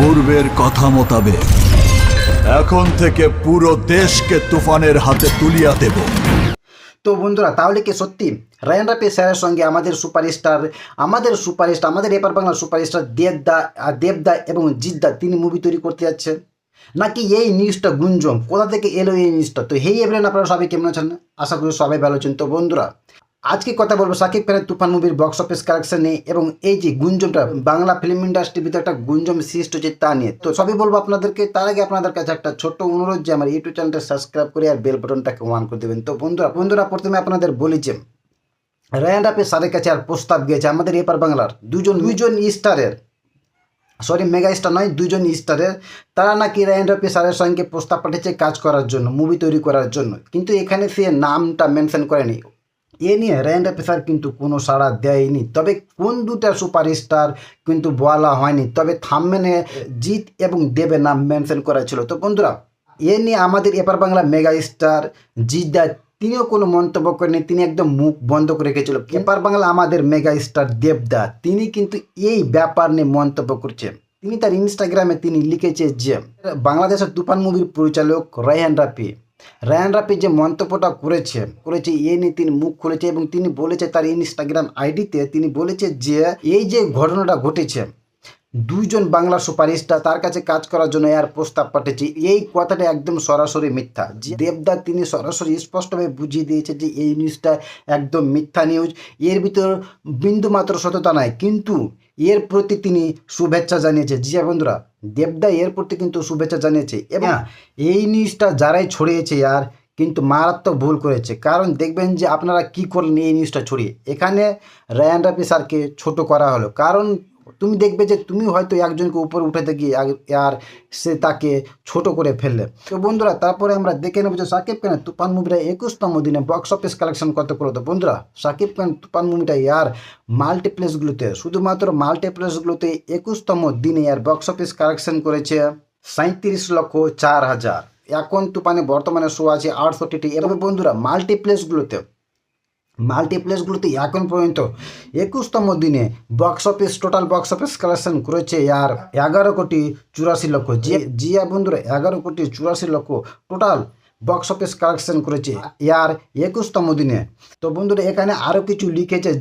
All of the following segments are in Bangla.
পূর্বের কথা মোতাবেক এখন থেকে পুরো দেশকে তুফানের হাতে তুলিয়া দেব। তো বন্ধুরা, তাহলে কি সত্যি রায়ান রাফি স্যারের সঙ্গে আমাদের সুপারস্টার আমাদের এপার বাংলার সুপারস্টার দেবদা এবং জিদ্দা তিনি মুভি তৈরি করতে যাচ্ছেন, নাকি এই নিউজটা গুঞ্জন? কোথা থেকে এলো এই নিউজটা? তো হেই এভরিওয়ান, আপনারা সবাই কেমন আছেন? আশা করি সবাই ভালো আছেন। তো বন্ধুরা, আজকে কথা বলবো শাকিব খানের তুফান মুভির বক্স অফিস কালেকশন নিয়ে, এবং এই যে গুঞ্জনটা বাংলা ফিল্ম ইন্ডাস্ট্রির ভিতরে একটা গুঞ্জন সৃষ্টি হচ্ছে তা নিয়ে। তো সবই বলবো আপনাদেরকে। তার আগে আপনাদের কাছে একটা ছোট্ট অনুরোধ যে আমার ইউটিউব চ্যানেলটা সাবস্ক্রাইব করে আর বেল বাটনটাকে অন করে দেবেন। তো বন্ধুরা প্রথমে আপনাদের বলি যে রায়ান রাফি স্যারের কাছে আর প্রস্তাব গিয়েছে আমাদের এপার বাংলার দুজন স্টারের, সরি মেগা স্টার নয়, দুজন স্টারের। তারা নাকি রায়ান রাফি স্যারের সঙ্গে প্রস্তাব পাঠিয়েছে কাজ করার জন্য, মুভি তৈরি করার জন্য, কিন্তু এখানে সে নামটা মেনশন করেনি। এ নিয়ে রায়ান রাফি স্যার কিন্তু কোনো সাড়া দেয়নি। তবে কোন দুটা সুপারস্টার কিন্তু বলা হয়নি, তবে থাম্বনেলে জিৎ এবং দেবের নাম মেনশন করা ছিল। তো বন্ধুরা, এ নিয়ে আমাদের এপার বাংলা মেগা স্টার জিদ্দা তিনিও কোনো মন্তব্য করেনি, তিনি একদম মুখ বন্ধ করে রেখেছিল। এপার বাংলা আমাদের মেগা স্টার দেবদা তিনি কিন্তু এই ব্যাপার নিয়ে মন্তব্য করছেন। তিনি তার ইনস্টাগ্রামে তিনি লিখেছে যে বাংলাদেশের তুফান মুভির পরিচালক রায়ান রাফি যে মন্তব্যটা করেছে এ নিয়ে তিনি মুখ খুলেছে, এবং তিনি বলেছে তার ইনস্টাগ্রাম আইডিতে তিনি বলেছে যে এই যে ঘটনাটা ঘটেছে, দুইজন বাংলা সুপারস্টার তার কাছে কাজ করার জন্য এর প্রস্তাব পাঠিয়েছে, এই কথাটা একদম সরাসরি মিথ্যা। যে দেবদা তিনি সরাসরি স্পষ্টভাবে বুঝিয়ে দিয়েছে যে এই নিউজটা একদম মিথ্যা নিউজ, এর ভিতর বিন্দুমাত্র সত্যতা নাই, কিন্তু এর প্রতি তিনি শুভেচ্ছা জানিয়েছে। জি হ্যাঁ বন্ধুরা, দেবদা এর প্রতি কিন্তু শুভেচ্ছা জানিয়েছে, এবং এই নিউজটা যারাই ছড়িয়েছে আর কিন্তু মারাত্মক ভুল করেছে। কারণ দেখবেন যে আপনারা কি করলেন এই নিউজটা ছড়িয়ে, এখানে রায়ান রাফি স্যারকে ছোট করা হলো। কারণ তুমি দেখবে যে তুমি হয়তো একজনকে উপরে উঠাতে গিয়ে আর সে তাকে ছোট করে ফেললে। তো বন্ধুরা, তারপরে আমরা দেখে নেবো যে শাকিব খানের তুফান মুভিটা 21তম দিনে বক্স অফিস কালেকশন কত করলো। তো বন্ধুরা, শাকিব খান তুফান মুভিটা আর মাল্টিপ্লেক্সগুলোতে, শুধুমাত্র মাল্টিপ্লেক্সগুলোতে 21তম দিনে আর বক্স অফিস কালেকশন করেছে 37,04,000। এখন তুফানে বর্তমানে শো আছে 68টি। এভাবে বন্ধুরা মাল্টিপ্লেক্সগুলোতে এখন পর্যন্ত 21তম দিনে টোটাল বক্স অফিস কালেকশন করেছে আর 11,84,00,000। জিয়া বন্ধুরা, 11,84,00,000 টোটাল বক্স অফিস কালেকশন করেছে আর 21তম দিনে। তো বন্ধুরা, এখানে আরও কিছু লিখেছে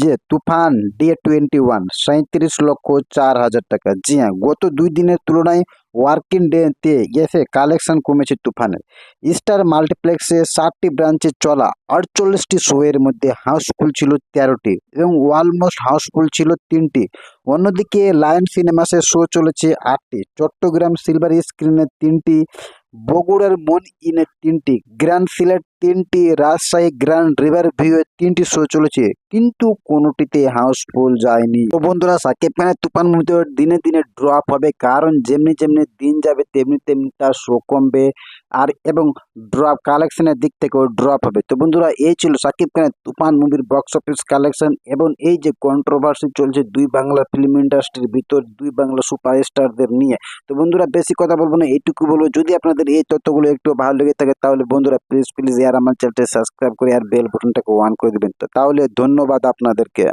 যে তুফান Day 21 37,04,000 টাকা। জি হ্যাঁ, গত 2 দিনের তুলনায় ওয়ার্কিং ডেতে এসে কালেকশন কমেছে তুফানের। স্টার মাল্টিপ্লেক্সে 7টি ব্রাঞ্চে চলা 48টি শো এর মধ্যে হাউসফুল ছিল 13টি এবং অলমোস্ট হাউসফুল ছিল 3টি। অন্যদিকে লায়ন সিনেমাসের শো চলেছে 8টি, চট্টগ্রাম সিলভার স্ক্রিনে 3টি, বগুড়ার মন ইনে 3টি, গ্র্যান্ড সিলেট 3টি, রাজশাহী গ্র্যান্ড রিভার ভিউয়ে 3টি শো চলেছে, কিন্তু কোনোটিতে হাউসফুল যায়নি। তো বন্ধুরা, শাকিব খানের তুফান মুভিতে দিনে দিনে ড্রপ হবে, কারণ যেমনি যেমনি দিন যাবে তেমনি তেমনি তার শো কমবে আর এবং ড্রপ কালেকশনের দিক থেকেও ড্রপ হবে। তো বন্ধুরা, এই ছিল শাকিব খানের তুফান মুভির বক্স অফিস কালেকশন, এবং এই যে কন্ট্রোভার্সি চলছে দুই বাংলা ফিল্ম ইন্ডাস্ট্রির ভিতর দুই বাংলা সুপারস্টারদের নিয়ে। তো বন্ধুরা, বেশি কথা বলবো না, এইটুকু বলবো, যদি আপনাদের এই তথ্যগুলো একটু ভালো লেগে থাকে তাহলে বন্ধুরা প্লিজ আর আমার চ্যানেলটা সাবস্ক্রাইব করে আর বেল বাটনটাকে অন করে দেবেন। তো তাহলে ধন্যবাদ আপনাদেরকে।